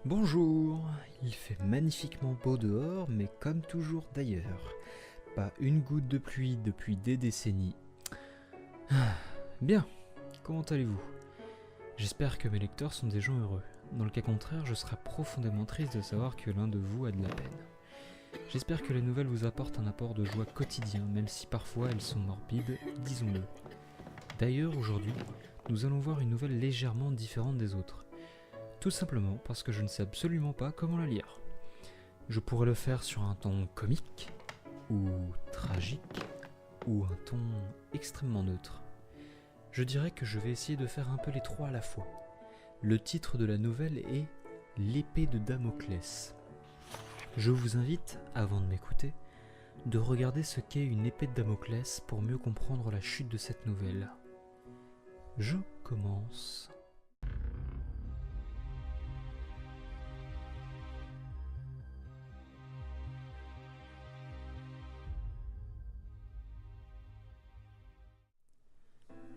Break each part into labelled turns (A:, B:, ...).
A: Bonjour, il fait magnifiquement beau dehors, mais comme toujours d'ailleurs. Pas une goutte de pluie depuis des décennies. Bien, comment allez-vous? J'espère que mes lecteurs sont des gens heureux. Dans le cas contraire, je serais profondément triste de savoir que l'un de vous a de la peine. J'espère que les nouvelles vous apportent un apport de joie quotidien, même si parfois elles sont morbides, disons-le. D'ailleurs, aujourd'hui, nous allons voir une nouvelle légèrement différente des autres. Tout simplement parce que je ne sais absolument pas comment la lire. Je pourrais le faire sur un ton comique, ou tragique, ou un ton extrêmement neutre. Je dirais que je vais essayer de faire un peu les trois à la fois. Le titre de la nouvelle est « L'épée de Damoclès ». Je vous invite, avant de m'écouter, de regarder ce qu'est une épée de Damoclès pour mieux comprendre la chute de cette nouvelle. Je commence.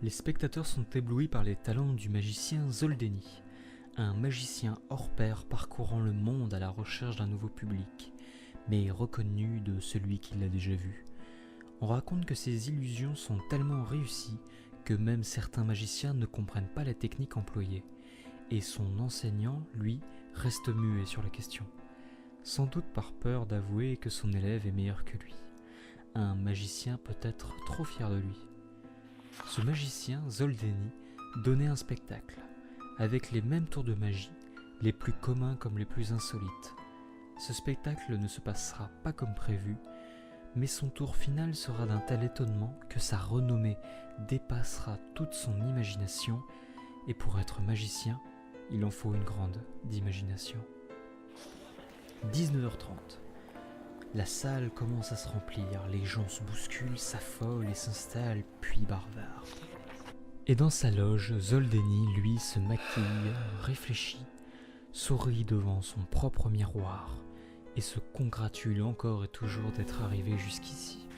A: Les spectateurs sont éblouis par les talents du magicien Zoldeni, un magicien hors pair parcourant le monde à la recherche d'un nouveau public, mais reconnu de celui qui l'a déjà vu. On raconte que ses illusions sont tellement réussies que même certains magiciens ne comprennent pas la technique employée, et son enseignant, lui, reste muet sur la question, sans doute par peur d'avouer que son élève est meilleur que lui. Un magicien peut-être trop fier de lui. Ce magicien, Zoldeni, donnait un spectacle, avec les mêmes tours de magie, les plus communs comme les plus insolites. Ce spectacle ne se passera pas comme prévu, mais son tour final sera d'un tel étonnement que sa renommée dépassera toute son imagination, et pour être magicien, il en faut une grande d'imagination. 19h30. La salle commence à se remplir, les gens se bousculent, s'affolent et s'installent, puis bavardent. Et dans sa loge, Zoldeni, lui, se maquille, réfléchit, sourit devant son propre miroir et se congratule encore et toujours d'être arrivé jusqu'ici.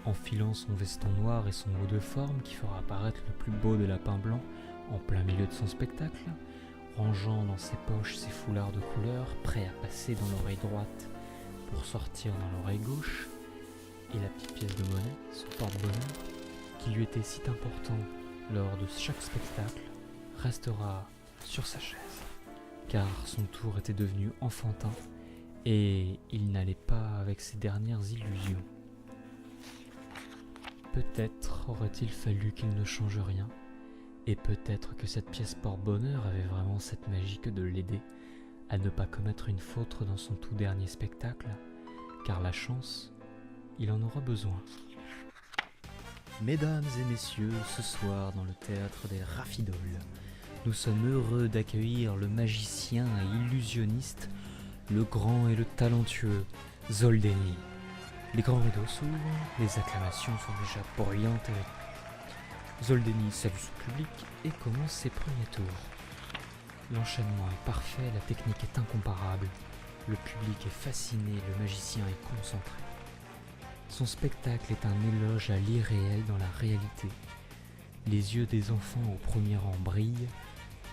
A: Enfilant son veston noir et son haut de forme qui fera apparaître le plus beau des lapins blancs en plein milieu de son spectacle, rangeant dans ses poches ses foulards de couleur, prêts à passer dans l'oreille droite pour sortir dans l'oreille gauche, et la petite pièce de monnaie, son porte-bonheur, qui lui était si important lors de chaque spectacle, restera sur sa chaise, car son tour était devenu enfantin et il n'allait pas avec ses dernières illusions. Peut-être aurait-il fallu qu'il ne change rien, et peut-être que cette pièce porte-bonheur avait vraiment cette magie que de l'aider à ne pas commettre une faute dans son tout dernier spectacle, car la chance, il en aura besoin. Mesdames et messieurs, ce soir dans le théâtre des Raffidoles, nous sommes heureux d'accueillir le magicien et illusionniste, le grand et le talentueux Zoldeni. Les grands rideaux s'ouvrent, les acclamations sont déjà bruyantes et Zoldeni salue son public et commence ses premiers tours. L'enchaînement est parfait, la technique est incomparable, le public est fasciné, le magicien est concentré. Son spectacle est un éloge à l'irréel dans la réalité. Les yeux des enfants au premier rang brillent,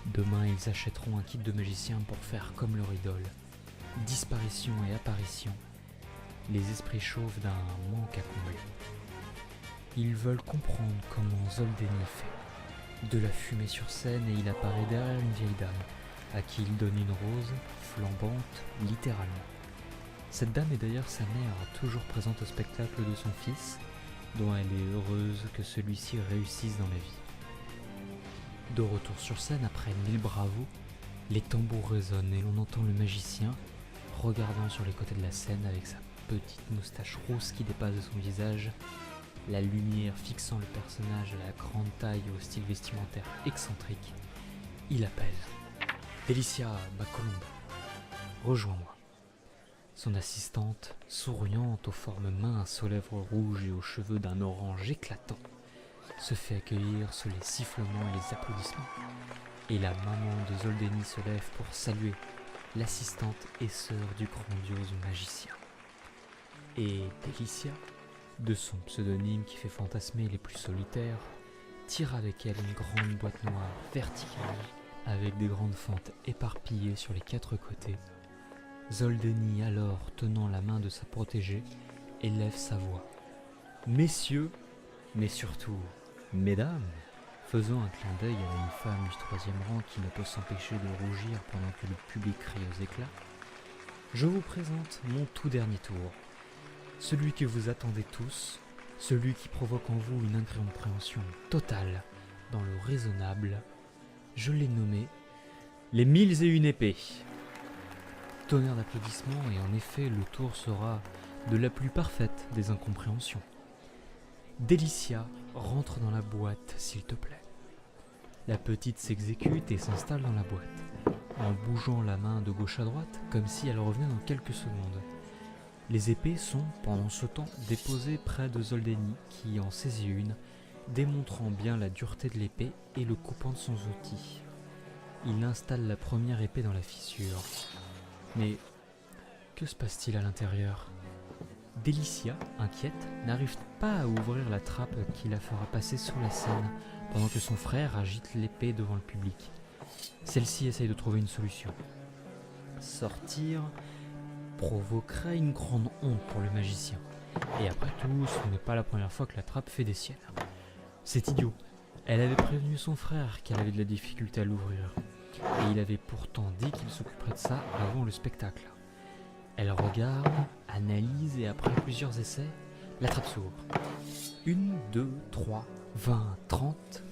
A: demain ils achèteront un kit de magicien pour faire comme leur idole. Disparition et apparition, les esprits chauves d'un manque à combler. Ils veulent comprendre comment Zoldeni fait. De la fumée sur scène et il apparaît derrière une vieille dame, à qui il donne une rose, flambante, littéralement. Cette dame est d'ailleurs sa mère, toujours présente au spectacle de son fils, dont elle est heureuse que celui-ci réussisse dans la vie. De retour sur scène après 1000 bravos, les tambours résonnent et l'on entend le magicien regardant sur les côtés de la scène avec sa petite moustache rousse qui dépasse de son visage, la lumière fixant le personnage à la grande taille et au style vestimentaire excentrique. Il appelle « Delicia, ma colombe, rejoins-moi ». Son assistante, souriante, aux formes minces, aux lèvres rouges et aux cheveux d'un orange éclatant, se fait accueillir sous les sifflements et les applaudissements. Et la maman de Zoldeni se lève pour saluer l'assistante et sœur du grandiose magicien. Et Delicia, de son pseudonyme qui fait fantasmer les plus solitaires, tire avec elle une grande boîte noire verticale avec des grandes fentes éparpillées sur les 4 côtés. Zoldeni, alors tenant la main de sa protégée, élève sa voix. Messieurs, mais surtout, mesdames, faisant un clin d'œil à une femme du 3e rang qui ne peut s'empêcher de rougir pendant que le public crie aux éclats, je vous présente mon tout dernier tour, celui que vous attendez tous, celui qui provoque en vous une incompréhension totale dans le raisonnable. Je l'ai nommé les 1001 épées. Tonnerre d'applaudissements, et en effet le tour sera de la plus parfaite des incompréhensions. Délicia, rentre dans la boîte s'il te plaît. La petite s'exécute et s'installe dans la boîte, en bougeant la main de gauche à droite comme si elle revenait dans quelques secondes. Les épées sont, pendant ce temps, déposées près de Zoldeni qui en saisit une, démontrant bien la dureté de l'épée et le coupant de son outil. Il installe la première épée dans la fissure. Mais que se passe-t-il à l'intérieur ? Délicia, inquiète, n'arrive pas à ouvrir la trappe qui la fera passer sur la scène pendant que son frère agite l'épée devant le public. Celle-ci essaye de trouver une solution. Sortir provoquerait une grande honte pour le magicien. Et après tout, ce n'est pas la première fois que la trappe fait des siennes. C'est idiot. Elle avait prévenu son frère qu'elle avait de la difficulté à l'ouvrir. Et il avait pourtant dit qu'il s'occuperait de ça avant le spectacle. Elle regarde, analyse et après plusieurs essais, la trappe s'ouvre. 1, 2, 3, 20, 30.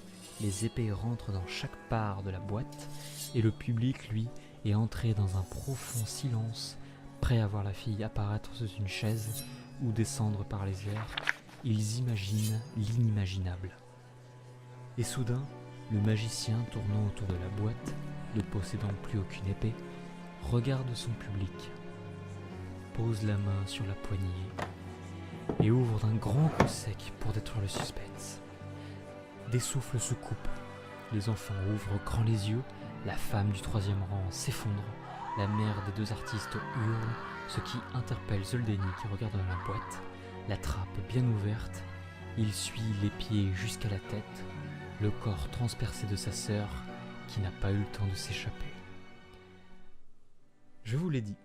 A: Les épées rentrent dans chaque part de la boîte et le public, lui, est entré dans un profond silence, prêt à voir la fille apparaître sous une chaise ou descendre par les airs. Ils imaginent l'inimaginable. Et soudain, le magicien, tournant autour de la boîte, ne possédant plus aucune épée, regarde son public, pose la main sur la poignée et ouvre d'un grand coup sec pour détruire le suspense. Des souffles se coupent, les enfants ouvrent grand les yeux, la femme du 3e rang s'effondre, la mère des 2 artistes hurle, ce qui interpelle Zoldeni qui regarde dans la boîte, la trappe bien ouverte, il suit les pieds jusqu'à la tête, le corps transpercé de sa sœur qui n'a pas eu le temps de s'échapper. Je vous l'ai dit,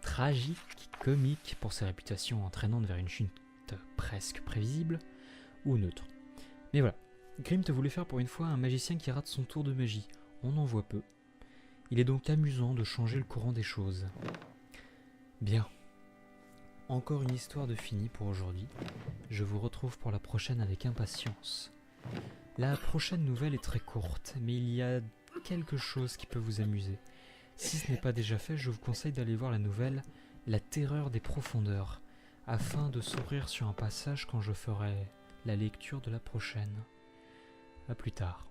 A: tragique, comique pour ses réputations entraînantes vers une chute presque prévisible ou neutre. Mais voilà, Grimm voulait faire pour une fois un magicien qui rate son tour de magie. On en voit peu. Il est donc amusant de changer le courant des choses. Bien. Encore une histoire de fini pour aujourd'hui. Je vous retrouve pour la prochaine avec impatience. La prochaine nouvelle est très courte, mais il y a quelque chose qui peut vous amuser. Si ce n'est pas déjà fait, je vous conseille d'aller voir la nouvelle « La terreur des profondeurs » afin de sourire sur un passage quand je ferai la lecture de la prochaine. A plus tard.